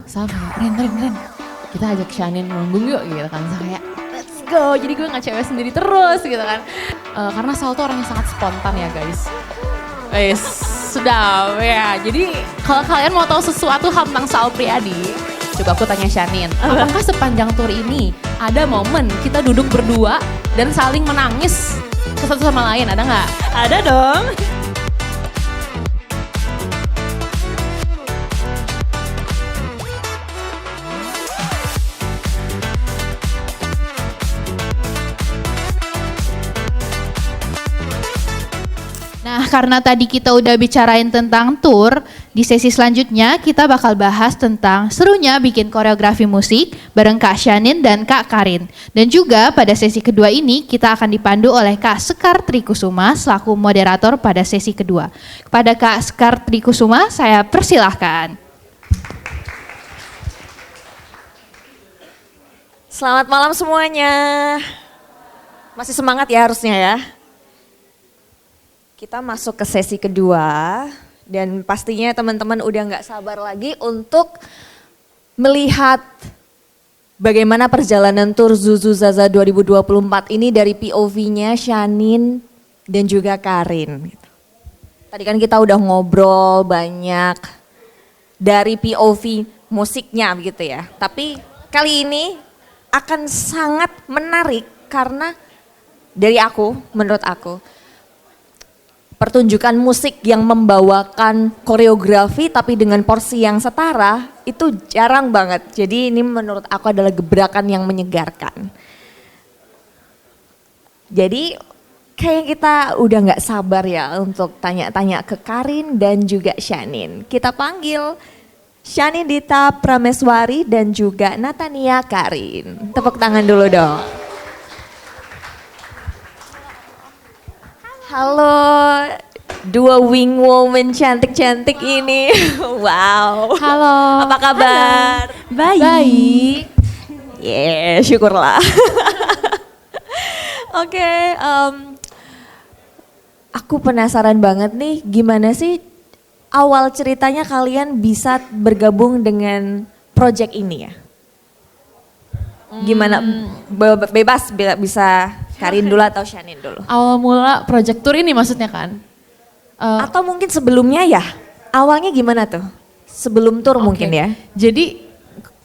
Sal kayak Ren, kita ajak Shanin manggung yuk gitu kan. Sal kayak let's go, jadi gue gak cewek sendiri terus gitu kan. Karena Sal tuh orang yang sangat spontan ya guys. Sudah ya, jadi kalau kalian mau tahu sesuatu tentang Sal Priadi, coba aku tanya Shanin, apakah sepanjang tour ini ada momen kita duduk berdua dan saling menangis ke satu sama lain, ada nggak? Ada dong. Nah, karena tadi kita udah bicarain tentang tour, di sesi selanjutnya kita bakal bahas tentang serunya bikin koreografi musik bareng Kak Shanin dan Kak Karin. Dan juga pada sesi kedua ini kita akan dipandu oleh Kak Sekar Trikusuma selaku moderator pada sesi kedua. Kepada Kak Sekar Trikusuma, saya persilahkan. Selamat malam semuanya. Masih semangat ya harusnya ya. Kita masuk ke sesi kedua dan pastinya teman-teman udah nggak sabar lagi untuk melihat bagaimana perjalanan tur Zuzu Zaza 2024 ini dari POV-nya Shanin dan juga Karin. Tadi kan kita udah ngobrol banyak dari POV musiknya begitu ya. Tapi kali ini akan sangat menarik karena menurut aku, pertunjukan musik yang membawakan koreografi tapi dengan porsi yang setara itu jarang banget. Jadi ini menurut aku adalah gebrakan yang menyegarkan. Jadi kayak kita udah gak sabar ya untuk tanya-tanya ke Karin dan juga Shanin. Kita panggil Shanin Dita Prameswari dan juga Natania Karin. Tepuk tangan dulu dong. Halo, dua wing woman cantik-cantik ini. Wow. Halo. Apa kabar? Baik. Yeah, syukurlah. Oke, aku penasaran banget nih gimana sih awal ceritanya kalian bisa bergabung dengan project ini ya? Gimana? Bebas bisa Karin dulu atau Shanin dulu? Awal mula project tour ini maksudnya kan? Atau mungkin sebelumnya ya? Awalnya gimana tuh? Sebelum tour mungkin ya? Jadi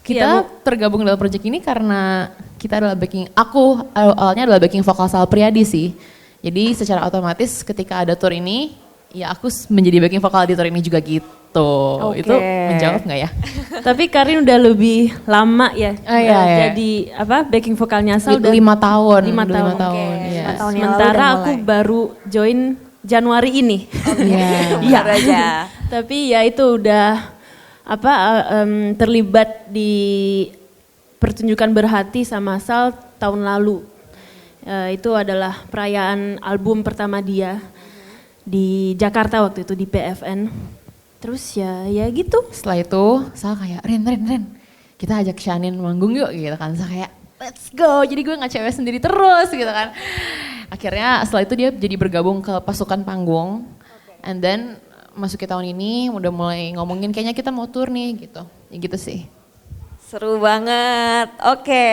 kita tergabung dalam project ini karena kita adalah aku awalnya adalah backing vokal Sal Priadi sih. Jadi secara otomatis ketika ada tour ini, ya aku menjadi backing vokal di tour ini juga gitu. Itu menjawab nggak ya? Tapi Karin udah lebih lama ya, iya. jadi backing vokalnya Sal udah 5 tahun. 5 tahun. Iya. 5 tahun yang Sementara lalu aku baru join Januari ini. Iya aja. Tapi ya itu udah terlibat di pertunjukan berhati sama Sal tahun lalu. Itu adalah perayaan album pertama dia di Jakarta waktu itu di PFN. Terus ya gitu. Setelah itu Sal kayak Ren, kita ajak Shanin manggung yuk gitu kan. Sal kayak let's go, jadi gue gak cewek sendiri terus gitu kan. Akhirnya setelah itu dia jadi bergabung ke pasukan panggung. And then masuk ke tahun ini udah mulai ngomongin kayaknya kita mau tour nih gitu. Ya gitu sih. Seru banget. Oke,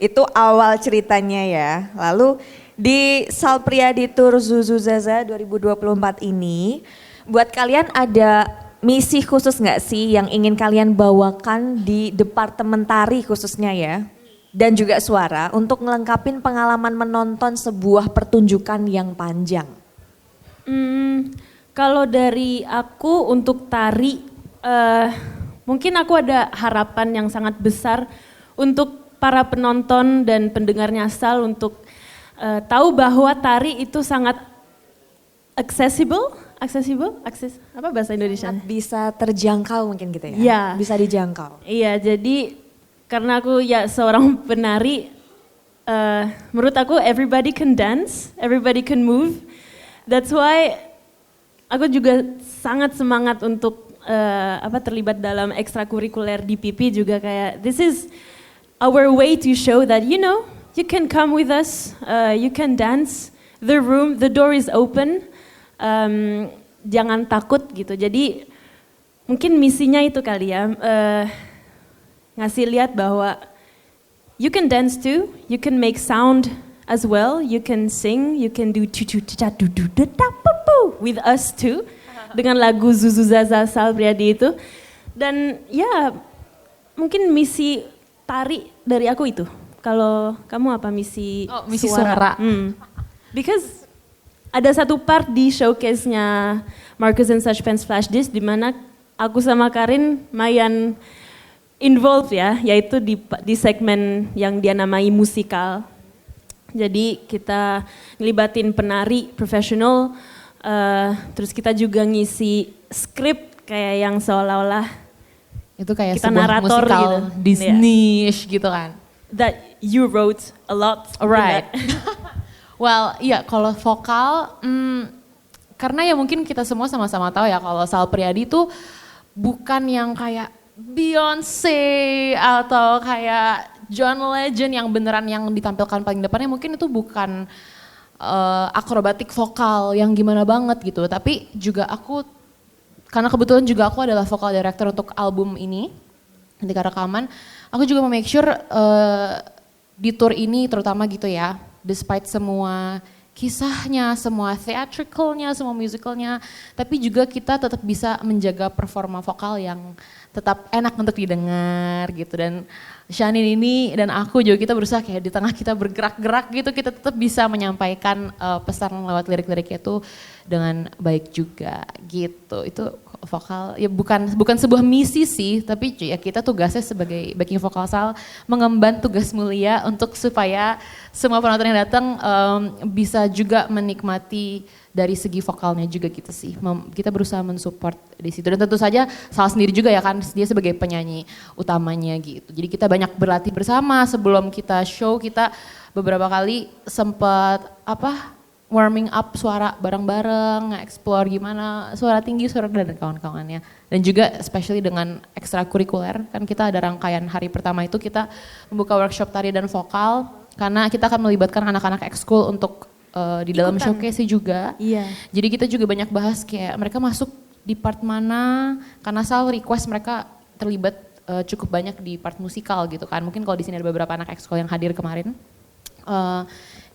itu awal ceritanya ya. Lalu di Sal Priadi Tour Zuzu Zaza 2024 ini, buat kalian ada misi khusus nggak sih yang ingin kalian bawakan di departemen tari khususnya ya? Dan juga suara untuk ngelengkapin pengalaman menonton sebuah pertunjukan yang panjang. Kalau dari aku untuk tari, mungkin aku ada harapan yang sangat besar untuk para penonton dan pendengarnya Sal untuk tahu bahwa tari itu sangat apa bahasa Indonesia? Bisa terjangkau mungkin gitu ya? Iya. Bisa dijangkau. Iya, jadi karena aku ya seorang penari, menurut aku everybody can dance, everybody can move. That's why aku juga sangat semangat untuk terlibat dalam ekstrakurikuler di PP juga kayak this is our way to show that you can come with us, you can dance, the door is open, jangan takut gitu. Jadi mungkin misinya itu kali ya, ngasih lihat bahwa you can dance too, you can make sound as well, you can sing, you can do with us too, dengan lagu Zuzu Zaza Sal Priadi itu. Dan ya mungkin misi tari dari aku itu. Kalau kamu apa misi? Oh, misi suara. Because ada satu part di showcase-nya Marcus and Such Pens Flash Disk di mana aku sama Karin mayan involve ya, yaitu di segmen yang dia namai musikal. Jadi kita ngelibatin penari profesional, terus kita juga ngisi skrip kayak yang seolah-olah itu kayak kita sebuah narator musikal gitu. Disney-ish gitu kan. That you wrote a lot. Right. Well, iya kalau vokal, karena ya mungkin kita semua sama-sama tahu ya kalau Sal Priadi itu bukan yang kayak Beyonce atau kayak John Legend yang beneran yang ditampilkan paling depannya, mungkin itu bukan akrobatik vokal yang gimana banget gitu. Tapi juga aku, karena kebetulan juga aku adalah vokal director untuk album ini, ketika rekaman, aku juga mau make sure di tour ini terutama gitu ya, despite semua kisahnya, semua theatricalnya, semua musicalnya, tapi juga kita tetap bisa menjaga performa vokal yang tetap enak untuk didengar gitu. Dan Shanin ini dan aku juga kita berusaha kayak di tengah kita bergerak-gerak gitu, kita tetap bisa menyampaikan pesan lewat lirik-liriknya itu dengan baik juga gitu. Itu vokal ya bukan sebuah misi sih, tapi ya kita tugasnya sebagai backing vokal Sal mengemban tugas mulia untuk supaya semua penonton yang datang bisa juga menikmati dari segi vokalnya juga gitu sih. Kita berusaha mensupport di situ, dan tentu saja Sal sendiri juga ya kan, dia sebagai penyanyi utamanya gitu. Jadi kita banyak berlatih bersama sebelum kita show, kita beberapa kali sempat warming up suara bareng-bareng, nge-explore gimana suara tinggi, suara rendah dan kawan-kawannya. Dan juga especially dengan ekstrakurikuler, kan kita ada rangkaian hari pertama itu kita membuka workshop tari dan vokal, karena kita akan melibatkan anak-anak ekskul untuk di dalam showcase juga. Iya. Jadi kita juga banyak bahas kayak mereka masuk di part mana, karena Sal request mereka terlibat cukup banyak di part musikal gitu kan. Mungkin kalau di sini ada beberapa anak ekskul yang hadir kemarin.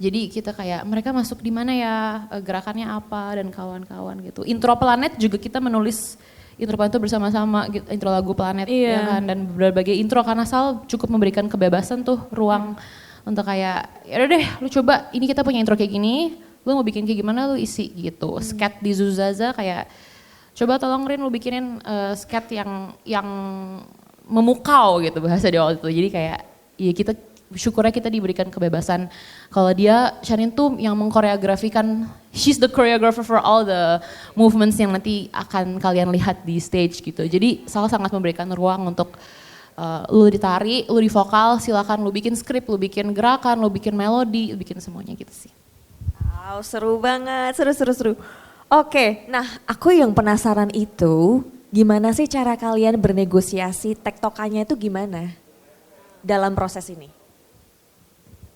Jadi kita kayak mereka masuk di mana ya, gerakannya apa dan kawan-kawan gitu. Intro Planet juga kita menulis intro Planet itu bersama-sama, gitu, intro lagu Planet ya kan, dan berbagai intro karena Sal cukup memberikan kebebasan tuh ruang untuk kayak ya udah deh lu coba, ini kita punya intro kayak gini, lu mau bikin kayak gimana lu isi gitu. Skat di Zuzaza kayak coba tolong Rin lu bikinin skat yang memukau gitu bahasa dia waktu itu. Jadi kayak ya kita syukurnya kita diberikan kebebasan. Kalau dia, Shanin tuh yang mengkoreografikan, she's the choreographer for all the movements yang nanti akan kalian lihat di stage gitu. Jadi Sal sangat memberikan ruang untuk lu ditari, lu di vokal, silakan lu bikin skrip, lu bikin gerakan, lu bikin melodi, lu bikin semuanya gitu sih. Wow, seru banget, seru. Oke, nah aku yang penasaran itu, gimana sih cara kalian bernegosiasi, tektokannya itu gimana dalam proses ini?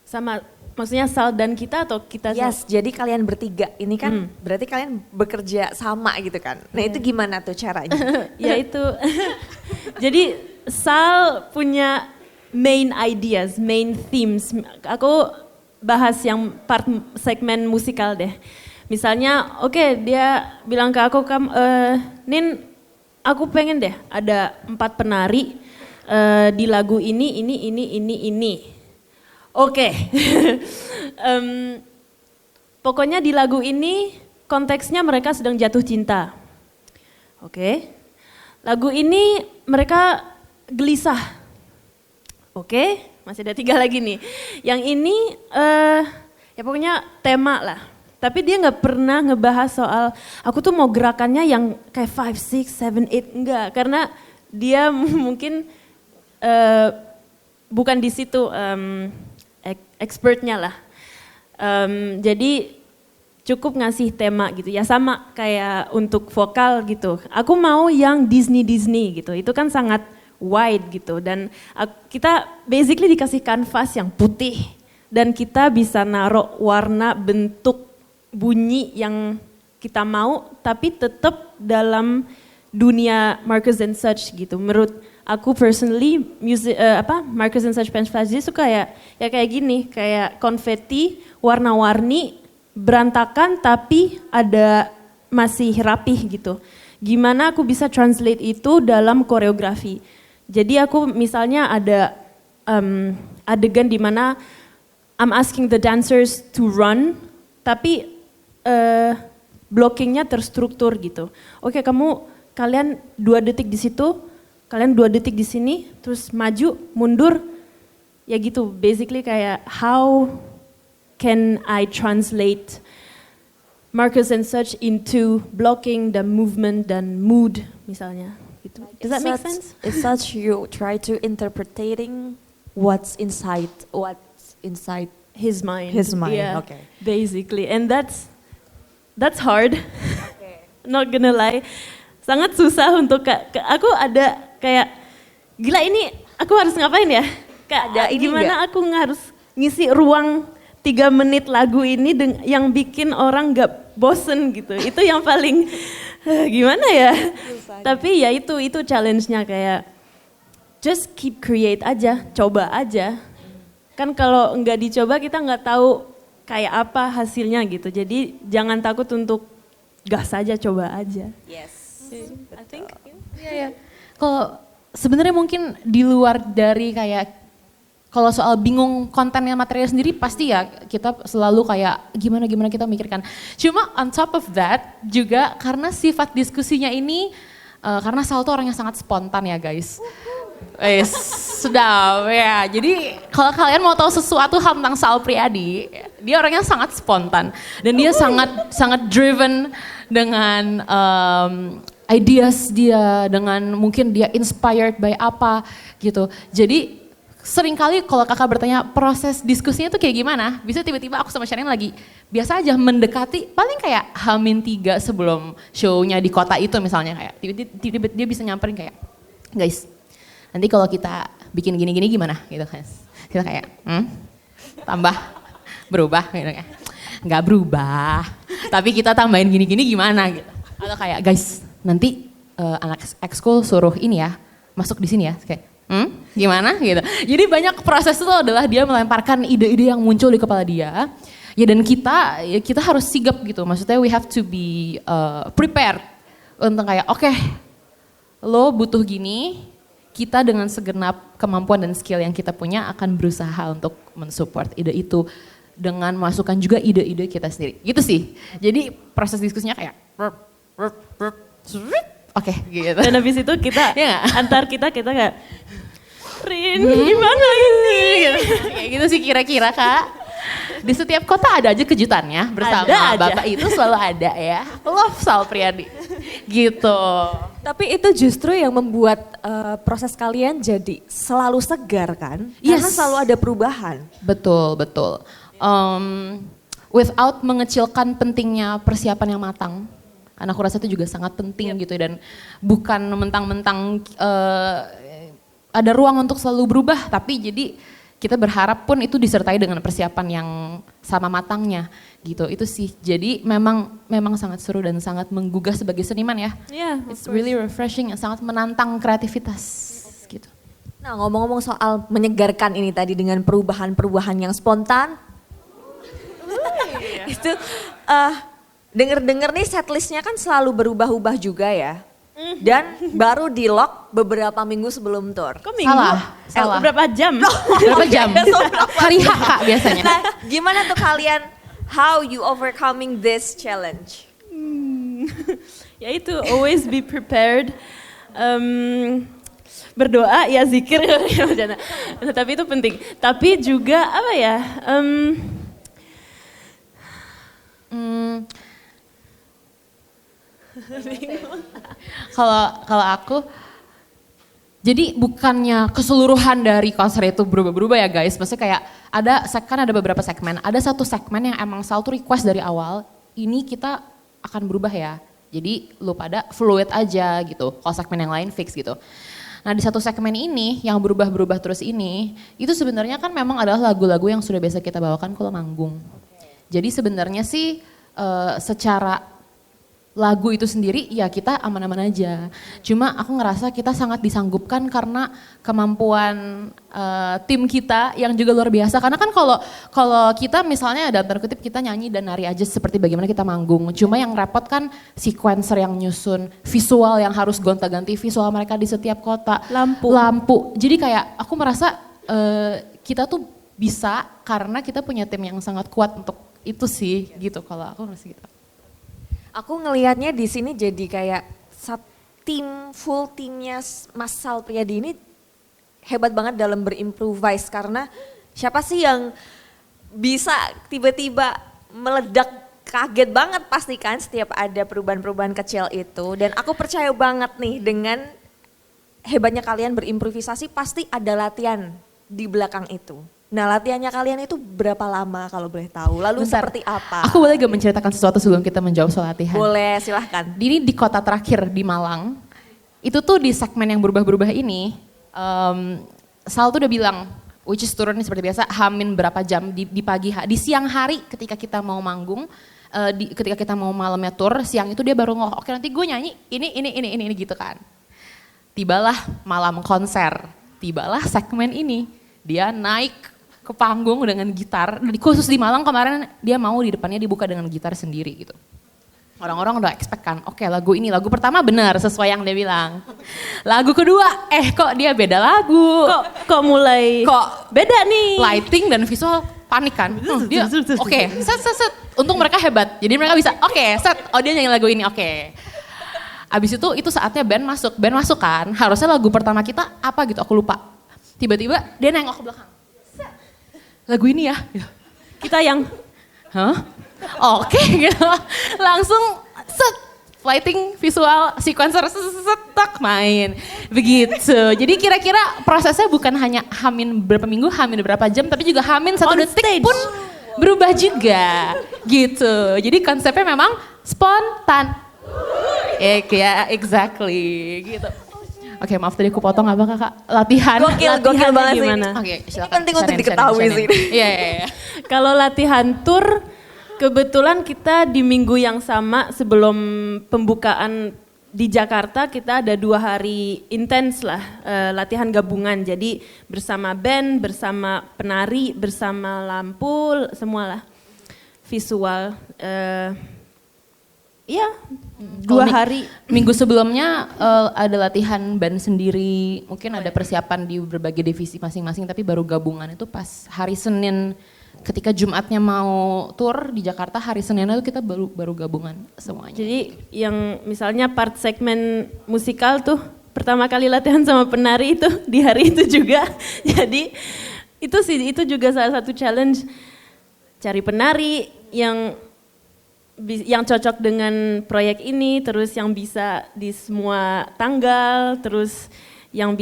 Sama, maksudnya Sal dan kita atau kita? Yes, jadi kalian bertiga ini kan berarti kalian bekerja sama gitu kan. Nah itu gimana tuh caranya? Ya itu, jadi Sal punya main ideas, main themes. Aku bahas yang part segmen musikal deh. Misalnya, oke, dia bilang ke aku, Nin, aku pengen deh ada 4 penari di lagu ini. Oke, pokoknya di lagu ini konteksnya mereka sedang jatuh cinta. Oke, lagu ini mereka gelisah. Oke, masih ada 3 lagi nih. Yang ini ya pokoknya tema lah. Tapi dia nggak pernah ngebahas soal aku tuh mau gerakannya yang kayak 5, 6, 7, 8, enggak. Karena dia mungkin bukan di situ expertnya lah. Jadi cukup ngasih tema gitu ya, sama kayak untuk vokal gitu. Aku mau yang Disney gitu, itu kan sangat wide gitu. Dan kita basically dikasih kanvas yang putih dan kita bisa naruh warna, bentuk, bunyi yang kita mau, tapi tetap dalam dunia Marcus and Such gitu. Menurut aku personally Marcus and Such Pants Flash itu kayak gini, kayak konfeti warna-warni berantakan tapi ada masih rapih gitu. Gimana aku bisa translate itu dalam koreografi? Jadi aku misalnya ada adegan di mana I'm asking the dancers to run, tapi blockingnya terstruktur gitu. Oke, kalian 2 detik di situ, kalian 2 detik di sini, terus maju, mundur, ya gitu. Basically kayak how can I translate Marcus and Such into blocking the movement dan mood misalnya gitu. Does that make sense? It's such you try to interpreting what's inside His mind. His mind, Yeah, okay. Basically, and that's hard. Not gonna lie, sangat susah untuk aku ada kayak gila ini aku harus ngapain ya? Kayak Ada ini gimana aku harus ngisi ruang 3 menit lagu ini yang bikin orang gak bosen gitu. Itu yang paling gimana ya? Tapi ya itu challenge-nya kayak just keep create aja, coba aja. Kan kalau nggak dicoba kita nggak tahu kayak apa hasilnya gitu. Jadi jangan takut untuk gas aja, coba aja. Yes. I think. Iya. Kalau sebenarnya mungkin di luar dari kayak kalau soal bingung kontennya material sendiri pasti ya kita selalu kayak gimana kita mikirkan. Cuma on top of that juga karena sifat diskusinya ini karena Sal tuh orang yang sangat spontan ya guys. Sudah ya. Jadi kalau kalian mau tahu sesuatu hal tentang Sal Priadi, dia orangnya sangat spontan dan dia sangat driven dengan ideas dia, dengan mungkin dia inspired by apa gitu. Jadi seringkali kalau kakak bertanya proses diskusinya tuh kayak gimana, bisa tiba-tiba aku sama Shannon lagi biasa aja mendekati paling kayak H-3 sebelum show-nya di kota itu misalnya kayak tiba-tiba dia bisa nyamperin kayak guys nanti kalau kita bikin gini-gini gimana gitu kan. Kita kayak tambah berubah gitu kan. Nggak berubah tapi kita tambahin gini-gini gimana gitu. Atau kayak guys nanti anak ekskul suruh ini ya masuk di sini ya kayak gimana gitu. Jadi banyak proses itu adalah dia melemparkan ide-ide yang muncul di kepala dia. Ya dan kita harus sigap gitu. Maksudnya we have to be prepared untuk kayak oke, lo butuh gini, kita dengan segenap kemampuan dan skill yang kita punya akan berusaha untuk mensupport ide itu dengan masukkan juga ide-ide kita sendiri. Gitu sih. Jadi proses diskusinya kayak oke, gitu. Dan habis itu kita ya antar kita kayak Rin, gimana ini? Kayak gitu sih kira-kira Kak. Di setiap kota ada aja kejutannya bersama Ada aja. Bapak itu selalu ada ya. Love Sal Priadi. Gitu. Tapi itu justru yang membuat proses kalian jadi selalu segar kan? Karena Yes. selalu ada perubahan. Betul. Without mengecilkan pentingnya persiapan yang matang. Karena aku rasa itu juga sangat penting gitu dan bukan mentang-mentang ada ruang untuk selalu berubah, tapi jadi kita berharap pun itu disertai dengan persiapan yang sama matangnya gitu. Itu sih. Jadi memang sangat seru dan sangat menggugah sebagai seniman ya. Yeah, of It's course. really refreshing, sangat menantang kreativitas gitu. Nah ngomong-ngomong soal menyegarkan ini tadi dengan perubahan-perubahan yang spontan. Itu denger-denger nih setlistnya kan selalu berubah-ubah juga ya. Dan baru di lock beberapa minggu sebelum tour. Kok minggu? Salah. Berapa jam? Berapa jam? Hari H Kak biasanya. Nah gimana tuh kalian, how you overcoming this challenge? Ya itu always be prepared. Berdoa ya zikir ya bercanda. Tapi itu penting. Tapi juga apa ya? Kalau aku, jadi bukannya keseluruhan dari konser itu berubah-berubah ya guys. Maksudnya kayak ada beberapa segmen. Ada satu segmen yang emang selalu request dari awal. Ini kita akan berubah ya. Jadi lu pada fluid aja gitu. Kalau segmen yang lain fix gitu. Nah di satu segmen ini yang berubah-berubah terus ini, itu sebenarnya kan memang adalah lagu-lagu yang sudah biasa kita bawakan kalau manggung. Jadi sebenarnya sih secara lagu itu sendiri ya kita aman-aman aja. Cuma aku ngerasa kita sangat disanggupkan karena kemampuan tim kita yang juga luar biasa. Karena kan kalau kita misalnya dalam tanda kutip kita nyanyi dan nari aja seperti bagaimana kita manggung. Cuma yang repot kan sequencer yang nyusun, visual yang harus gonta-ganti visual mereka di setiap kota. Lampu. Jadi kayak aku merasa kita tuh bisa karena kita punya tim yang sangat kuat untuk itu sih gitu kalau aku merasa gitu. Aku ngelihatnya di sini jadi kayak full timnya Mas Sal Priadi ini hebat banget dalam berimprovise karena siapa sih yang bisa tiba-tiba meledak, kaget banget pasti kan setiap ada perubahan-perubahan kecil itu. Dan aku percaya banget nih dengan hebatnya kalian berimprovisasi pasti ada latihan di belakang itu. Nah latihannya kalian itu berapa lama kalau boleh tahu? Lalu Bentar, seperti apa? Aku boleh gak menceritakan sesuatu sebelum kita menjawab soal latihan? Boleh, silahkan. Ini di kota terakhir di Malang, itu tuh di segmen yang berubah-berubah ini, Sal tuh udah bilang, which is turun seperti biasa, hamin berapa jam di pagi, di siang hari ketika kita mau manggung, ketika kita mau malamnya tour, siang itu dia baru oke nanti gue nyanyi ini gitu kan. Tibalah malam konser, tibalah segmen ini, dia naik ke panggung dengan gitar, khusus di Malang kemarin dia mau di depannya dibuka dengan gitar sendiri gitu. Orang-orang udah expect kan, oke lagu ini, lagu pertama benar sesuai yang dia bilang. Lagu kedua, kok dia beda lagu. Kok mulai beda nih. Lighting dan visual panik kan. Dia oke, set. Untung mereka hebat, jadi mereka bisa set, dia nyanyi lagu ini, oke. Abis itu saatnya band masuk kan, harusnya lagu pertama kita apa gitu, aku lupa. Tiba-tiba dia nengok ke belakang. Lagu ini ya, Kita yang oke gitu, langsung set, lighting, visual, sequencer, tak main, begitu. Jadi kira-kira prosesnya bukan hanya hamin berapa minggu, hamin berapa jam, tapi juga hamin 1 detik pun berubah juga, gitu. Jadi konsepnya memang spontan, ya exactly, gitu. Oke, maaf tadi aku potong apa kakak? Latihan Gokil banget sih. gimana? Oke, silakan. Ini penting untuk diketahui sih. Iya. Kalau latihan tour, kebetulan kita di minggu yang sama sebelum pembukaan di Jakarta kita ada 2 hari intens lah latihan gabungan. Jadi bersama band, bersama penari, bersama lampu, semualah visual. Iya, 2 hari. Minggu sebelumnya ada latihan band sendiri, mungkin ada persiapan di berbagai divisi masing-masing, tapi baru gabungan itu pas hari Senin ketika Jumatnya mau tour di Jakarta, hari Seninnya itu kita baru gabungan semuanya. Jadi yang misalnya part segmen musikal tuh pertama kali latihan sama penari itu di hari itu juga. Jadi itu juga salah satu challenge, cari penari yang cocok dengan proyek ini, terus yang bisa di semua tanggal, terus yang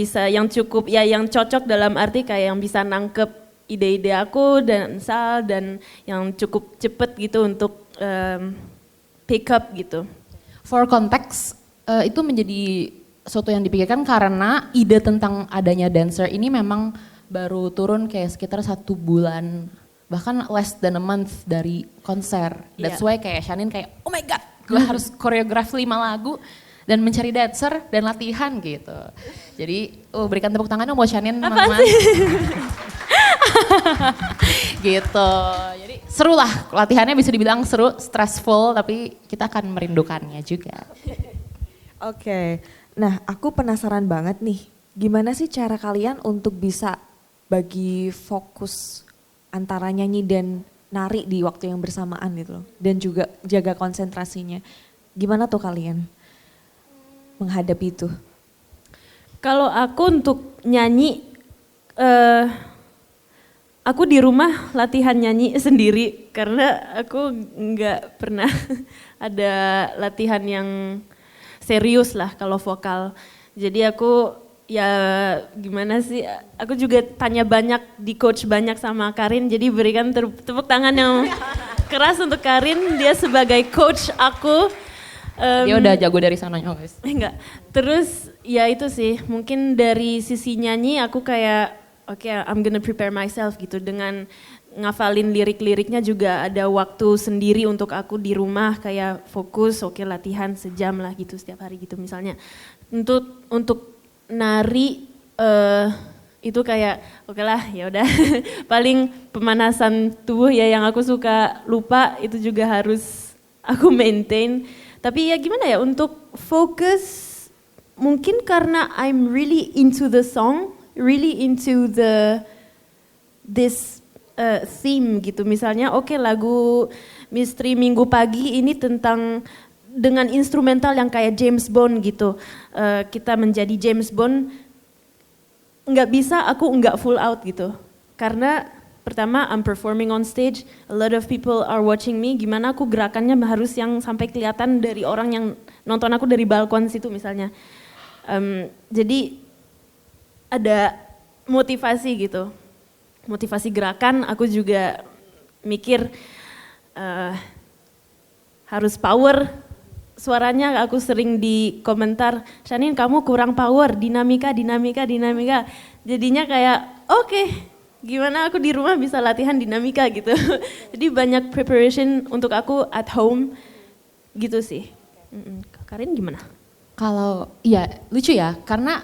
cukup ya yang cocok dalam arti kayak yang bisa nangkep ide-ide aku dan Sal dan yang cukup cepet gitu untuk pick up gitu. For context, itu menjadi sesuatu yang dipikirkan karena ide tentang adanya dancer ini memang baru turun kayak sekitar 1 bulan. Bahkan less than a month dari konser. That's why kayak Shanin kayak, oh my god, gue harus koreograf 5 lagu dan mencari dancer dan latihan gitu. Jadi berikan tepuk tangan dong buat Shanin, teman-teman. Gitu. Jadi seru lah, latihannya bisa dibilang seru, stressful, tapi kita akan merindukannya juga. Oke, nah aku penasaran banget nih, gimana sih cara kalian untuk bisa bagi fokus antara nyanyi dan nari di waktu yang bersamaan gitu loh. Dan juga jaga konsentrasinya. Gimana tuh kalian menghadapi itu? Kalau aku untuk nyanyi, aku di rumah latihan nyanyi sendiri karena aku nggak pernah ada latihan yang serius lah kalau vokal. Jadi aku ya gimana sih, aku juga tanya banyak, di coach banyak sama Karin, jadi berikan tepuk tangan yang keras untuk Karin, dia sebagai coach aku. Dia udah jago dari sananya guys. Enggak, terus ya itu sih, mungkin dari sisi nyanyi aku kayak, oke, I'm gonna prepare myself gitu dengan ngafalin lirik-liriknya juga ada waktu sendiri untuk aku di rumah kayak fokus, oke latihan sejam lah gitu setiap hari gitu misalnya. Untuk nari itu kayak oke lah ya udah paling pemanasan tubuh ya yang aku suka lupa itu juga harus aku maintain. Tapi ya gimana ya untuk fokus mungkin karena I'm really into the song, really into this theme gitu. Misalnya oke, lagu Misteri Minggu Pagi ini tentang dengan instrumental yang kayak James Bond gitu. Kita menjadi James Bond, nggak bisa aku nggak full out gitu. Karena pertama I'm performing on stage, a lot of people are watching me, gimana aku gerakannya harus yang sampai kelihatan dari orang yang nonton aku dari balkon situ misalnya. Jadi ada motivasi gitu. Motivasi gerakan, aku juga mikir harus power. Suaranya aku sering di komentar, Shanin kamu kurang power, dinamika. Jadinya kayak oke, gimana aku di rumah bisa latihan dinamika gitu. Jadi banyak preparation untuk aku at home gitu sih. Karin gimana? Kalau, ya lucu ya, karena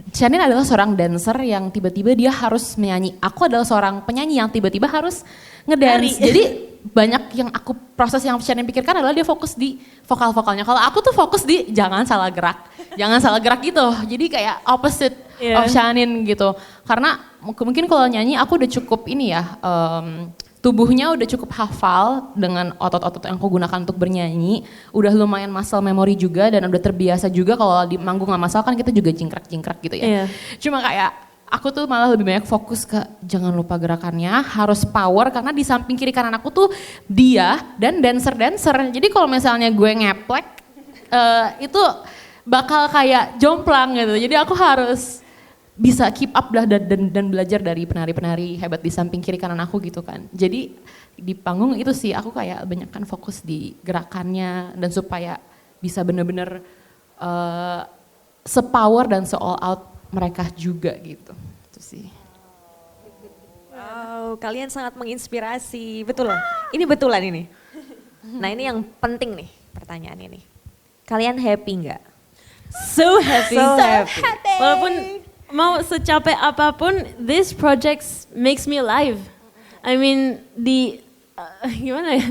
Shanin adalah seorang dancer yang tiba-tiba dia harus menyanyi. Aku adalah seorang penyanyi yang tiba-tiba harus ngedance. Jadi banyak yang aku proses yang Shanin pikirkan adalah dia fokus di vokal-vokalnya. Kalau aku tuh fokus di jangan salah gerak gitu. Jadi kayak opposite of Shanin gitu. Karena mungkin kalau nyanyi aku udah cukup ini ya, tubuhnya udah cukup hafal dengan otot-otot yang aku gunakan untuk bernyanyi. Udah lumayan muscle memory juga dan udah terbiasa juga kalau di manggung nggak masalah kan kita juga jingkrak-jingkrak gitu ya. Cuma kayak aku tuh malah lebih banyak fokus ke jangan lupa gerakannya, harus power karena di samping kiri kanan aku tuh dia dan dancer-dancer. Jadi kalau misalnya gue ngeplek itu bakal kayak jomplang gitu. Jadi aku harus bisa keep up lah dan belajar dari penari-penari hebat di samping kiri kanan aku gitu kan. Jadi di panggung itu sih aku kayak banyak kan fokus di gerakannya dan supaya bisa bener-bener se-power dan se-all out mereka juga gitu. Itu sih. Wow, kalian sangat menginspirasi. Betul loh, ini betulan ini. Nah ini yang penting nih pertanyaan ini. Kalian happy nggak? So happy. So happy. Walaupun mau secapek apapun, this project makes me alive. I mean, gimana ya?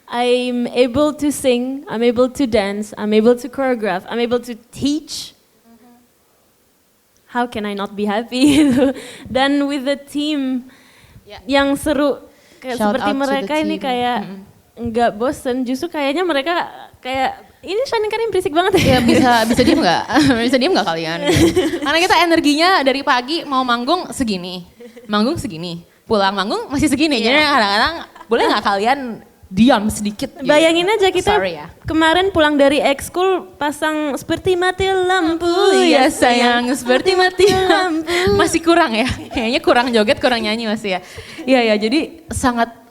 I'm able to sing, I'm able to dance, I'm able to choreograph, I'm able to teach. How can I not be happy? Dan with the team yang seru, kayak Shout seperti out to mereka the ini team. kayak nggak bosen. Justru kayaknya mereka kayak ini Shanin kan berisik banget Ya bisa diem nggak? Bisa diem nggak kalian? Karena kita energinya dari pagi mau manggung segini, pulang manggung masih segini. Jadi kadang-kadang boleh nggak kalian diam sedikit? Gitu. Bayangin aja kita Sorry ya. kemarin pulang dari ekskul pasang seperti mati lampu Ya sayang seperti mati lampu. Masih kurang ya? Kayaknya kurang joget, kurang nyanyi masih ya. Iya ya, jadi sangat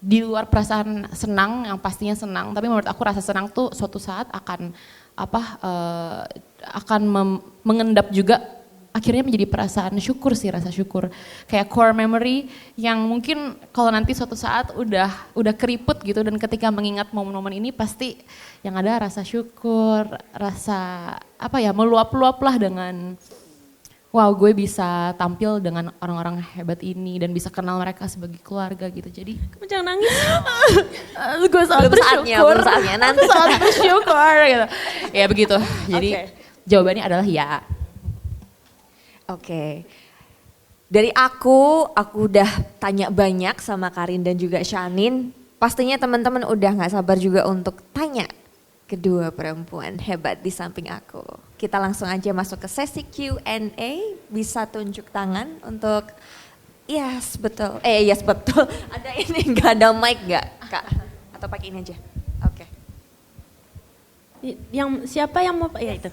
di luar perasaan senang yang pastinya senang, tapi menurut aku rasa senang tuh suatu saat akan mengendap juga akhirnya menjadi perasaan syukur sih, rasa syukur kayak core memory yang mungkin kalau nanti suatu saat udah keriput gitu dan ketika mengingat momen-momen ini pasti yang ada rasa syukur, rasa meluap-luap lah dengan wow, gue bisa tampil dengan orang-orang hebat ini dan bisa kenal mereka sebagai keluarga gitu. Jadi Kamu jangan nangis. gue sangat bersyukur. Belum saatnya, nanti. Aku sangat bersyukur gitu. Ya begitu. Jadi jawabannya adalah ya. Oke. Dari aku udah tanya banyak sama Karin dan juga Shanin. Pastinya teman-teman udah gak sabar juga untuk tanya kedua perempuan hebat di samping aku. Kita langsung aja masuk ke sesi Q&A. Bisa tunjuk tangan untuk yes betul. Yes betul. Ada ini gak ada mic gak Kak? Atau pakai ini aja? Oke. Siapa yang mau? Ya itu.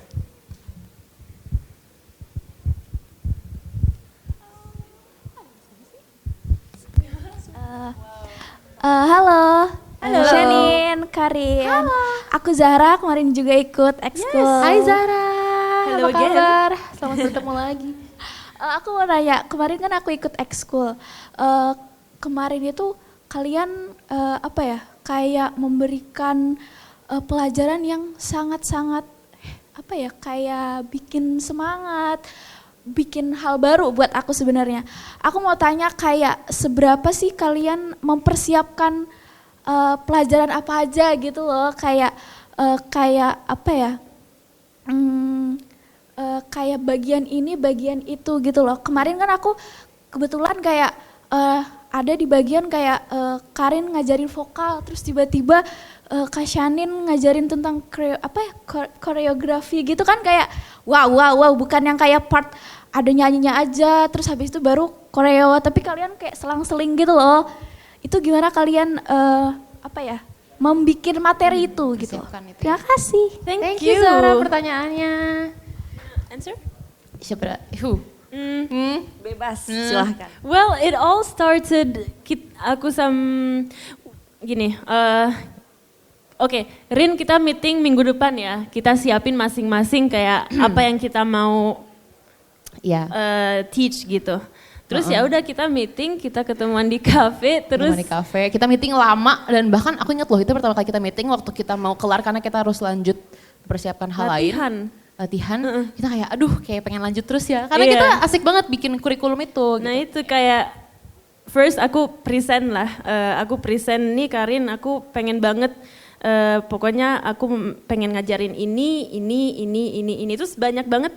Halo. Halo. Shanin, Karin. Halo. Aku Zahra, kemarin juga ikut ekskul. Hai Zara. Hello Apa again. kabar? Selamat bertemu lagi. Aku mau nanya, kemarin kan aku ikut ekskul. kemarin itu kalian apa ya, kayak memberikan pelajaran yang sangat-sangat apa ya, kayak bikin semangat, bikin hal baru buat aku sebenarnya. Aku mau tanya kayak seberapa sih kalian mempersiapkan pelajaran apa aja gitu loh, kayak kayak apa ya, kayak bagian ini, bagian itu gitu loh. Kemarin kan aku kebetulan kayak ada di bagian kayak Karin ngajarin vokal, terus tiba-tiba Kak Shanin ngajarin tentang koreografi gitu kan, kayak wow, bukan yang kayak part ada nyanyinya aja, terus habis itu baru koreo, tapi kalian kayak selang-seling gitu loh. Itu gimana kalian membikin materi itu gitu. Siapkan itu. Terima kasih. Thank you Zara pertanyaannya. Answer? Siapa? Bebas, silahkan. Well, it all started aku gini. Oke, Rin, kita meeting minggu depan ya. Kita siapin masing-masing kayak apa yang kita mau teach gitu. Terus ya udah kita meeting, kita ketemuan di kafe, terus di kafe. Kita meeting lama dan bahkan aku ingat loh itu pertama kali kita meeting waktu kita mau kelar karena kita harus lanjut persiapkan hal lain. Latihan. Kita kayak aduh kayak pengen lanjut terus ya. Karena kita asik banget bikin kurikulum itu. Nah itu kayak first aku present lah. Aku present nih Karin, aku pengen banget pokoknya aku pengen ngajarin ini. Terus banyak banget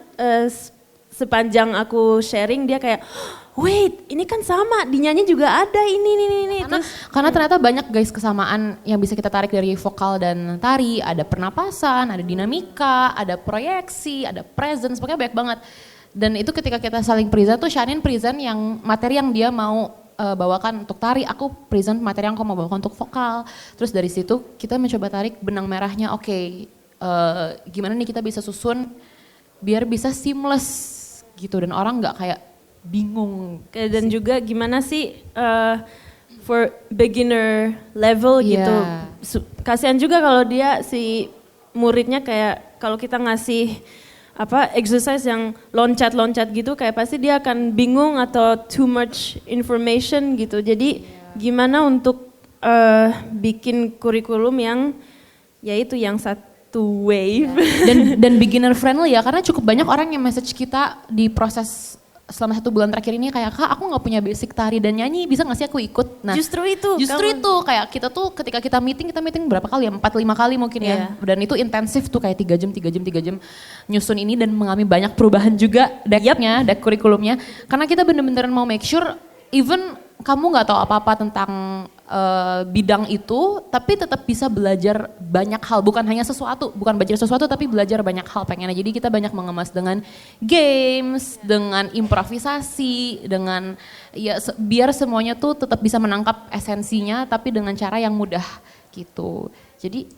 sepanjang aku sharing dia kayak, wait ini kan sama, dinyanyi juga ada ini. Karena ternyata banyak guys kesamaan yang bisa kita tarik dari vokal dan tari. Ada pernapasan, ada dinamika, ada proyeksi, ada presence, pokoknya banyak banget. Dan itu ketika kita saling present tuh Shanin present yang materi yang dia mau bawakan untuk tari, aku present materi yang aku mau bawakan untuk vokal. Terus dari situ kita mencoba tarik benang merahnya, gimana nih kita bisa susun biar bisa seamless gitu dan orang nggak kayak bingung. Dan juga gimana sih for beginner level gitu. Kasihan juga kalau dia si muridnya kayak kalau kita ngasih exercise yang loncat-loncat gitu kayak pasti dia akan bingung atau too much information gitu. Jadi gimana untuk bikin kurikulum yang yaitu yang satu wave dan beginner friendly ya, karena cukup banyak orang yang message kita di proses selama 1 bulan terakhir ini kayak, Kak aku gak punya basic tari dan nyanyi, bisa gak sih aku ikut? Nah justru itu kayak kita tuh ketika kita meeting berapa kali ya, 4-5 kali mungkin ya. Dan itu intensif tuh kayak 3 jam nyusun ini dan mengalami banyak perubahan juga deck kurikulumnya. Karena kita bener-bener mau make sure even kamu gak tahu apa-apa tentang bidang itu, tapi tetap bisa belajar banyak hal, bukan belajar sesuatu tapi belajar banyak hal pengennya. Jadi kita banyak mengemas dengan games, dengan improvisasi, dengan biar semuanya tuh tetap bisa menangkap esensinya tapi dengan cara yang mudah gitu. Jadi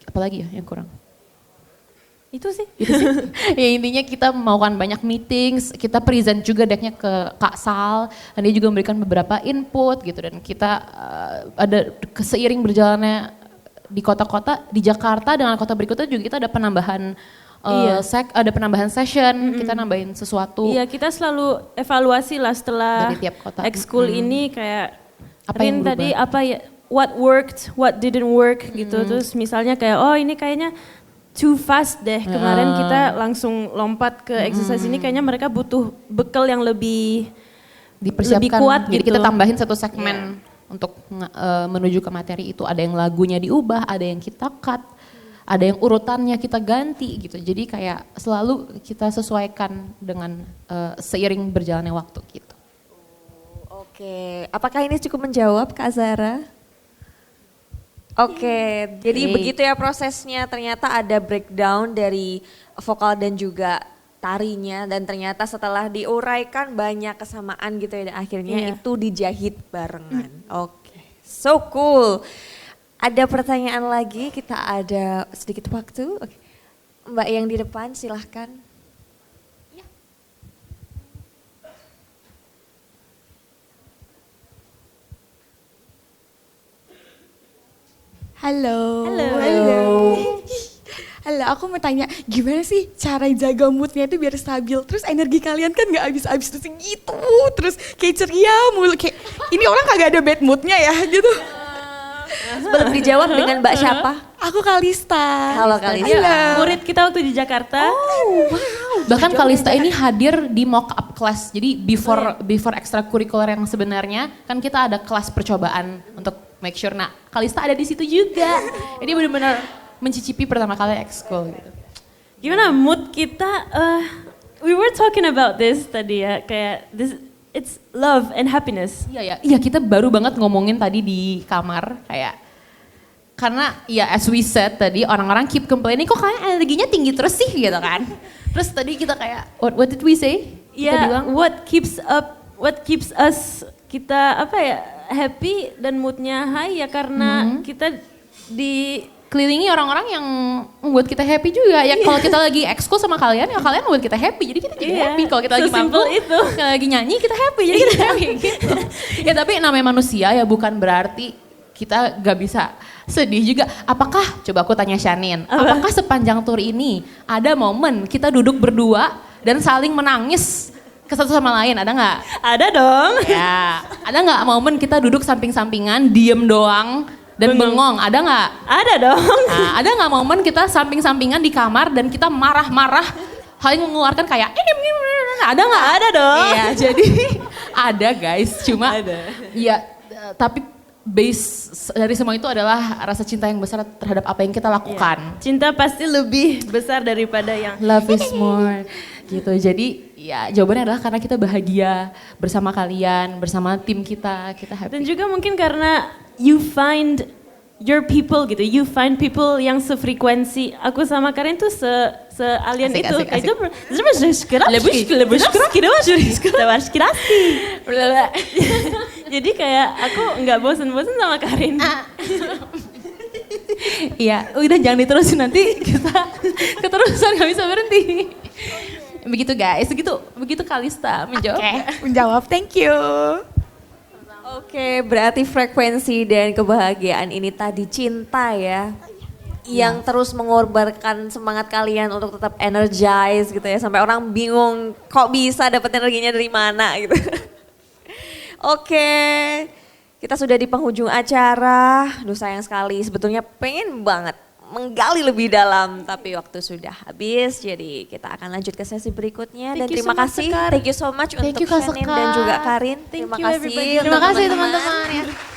apalagi ya yang kurang? Itu sih. Ya intinya kita melakukan banyak meetings, kita present juga decknya ke Kak Sal, dan dia juga memberikan beberapa input gitu, dan kita ada seiring berjalannya di kota-kota, di Jakarta dengan kota berikutnya juga kita ada penambahan ada penambahan session, kita nambahin sesuatu. Iya, kita selalu evaluasi lah setelah dari tiap kota. Ekskul ini kayak apa yang tadi what worked, what didn't work gitu. Terus misalnya kayak ini kayaknya too fast deh. Kemarin kita langsung lompat ke exercise ini, kayaknya mereka butuh bekal yang lebih dipersiapkan. Kuat Jadi gitu. kita tambahin satu segmen untuk menuju ke materi itu. Ada yang lagunya diubah, ada yang kita cut, ada yang urutannya kita ganti gitu. Jadi kayak selalu kita sesuaikan dengan seiring berjalannya waktu gitu. Oke, apakah ini cukup menjawab Kak Zara? Oke, jadi begitu ya prosesnya, ternyata ada breakdown dari vokal dan juga tarinya, dan ternyata setelah diuraikan banyak kesamaan gitu ya, dan akhirnya itu dijahit barengan. Oke, so cool. Ada pertanyaan lagi, kita ada sedikit waktu. Oke. Mbak yang di depan silahkan. Halo. Halo. Halo, ya, aku mau tanya gimana sih cara jaga moodnya itu biar stabil. Terus energi kalian kan nggak habis-habis terus gitu. Terus kayak ceria mulu, kayak ini orang kagak ada bad moodnya ya gitu. Sebelum dijawab dengan Mbak siapa? Aku Kalista. Halo Kalista. Halo. Murid kita waktu di Jakarta. Bahkan Kalista ini hadir di mock up class. Jadi before ekstrakurikuler yang sebenarnya kan kita ada kelas percobaan untuk make sure. Nah, Kalista ada di situ juga. Jadi benar-benar mencicipi pertama kali ekskul gitu. Gimana mood kita? We were talking about this tadi ya, kayak it's love and happiness. Iya kita baru banget ngomongin tadi di kamar kayak karena ya as we said tadi orang-orang keep complaining kok kalian energinya tinggi terus sih gitu kan. Terus tadi kita kayak what did we say? Kita bilang What keeps us kita apa ya happy dan moodnya high ya karena kita kelilingi orang-orang yang membuat kita happy juga. Ya kalau kita lagi ekskul sama kalian, ya kalian membuat kita happy. Jadi kita juga happy. Kalau kita lagi manggung, kita lagi nyanyi, kita happy. Jadi kita happy gitu. Ya tapi namanya manusia ya bukan berarti kita gak bisa sedih juga. Apakah, coba aku tanya Shanin, apakah sepanjang tour ini ada momen kita duduk berdua dan saling menangis ke satu sama lain, ada nggak? Ada dong. Ya, ada nggak momen kita duduk samping-sampingan, diem doang, dan bengong, ada nggak? Ada dong. Nah, ada nggak momen kita samping-sampingan di kamar dan kita marah-marah, saling mengeluarkan kayak ada nggak? Ada dong. Iya, jadi ada guys, cuma ya tapi base dari semua itu adalah rasa cinta yang besar terhadap apa yang kita lakukan. Cinta pasti lebih besar daripada yang Love is more gitu. Jadi ya jawabannya adalah karena kita bahagia bersama kalian, bersama tim kita happy. dan juga mungkin karena you find your people gitu. You find people yang sefrekuensi. Aku sama Karin tuh se-alien itu. Asik. Jadi kayak aku nggak bosen-bosen sama Karin. Iya, udah jangan diterusin nanti kita keterusan nggak bisa berhenti. Begitu guys, begitu Kalista menjawab. Menjawab, thank you. Oke, berarti frekuensi dan kebahagiaan ini tadi cinta ya. Yang terus mengorbankan semangat kalian untuk tetap energize gitu ya. Sampai orang bingung kok bisa dapat energinya dari mana gitu. Oke, kita sudah di penghujung acara. Duh sayang sekali, sebetulnya pengen banget menggali lebih dalam. Tapi waktu sudah habis, jadi kita akan lanjut ke sesi berikutnya. Dan terima kasih, thank you so much untuk Shanin dan juga Karin. Terima kasih. Terima kasih teman-teman.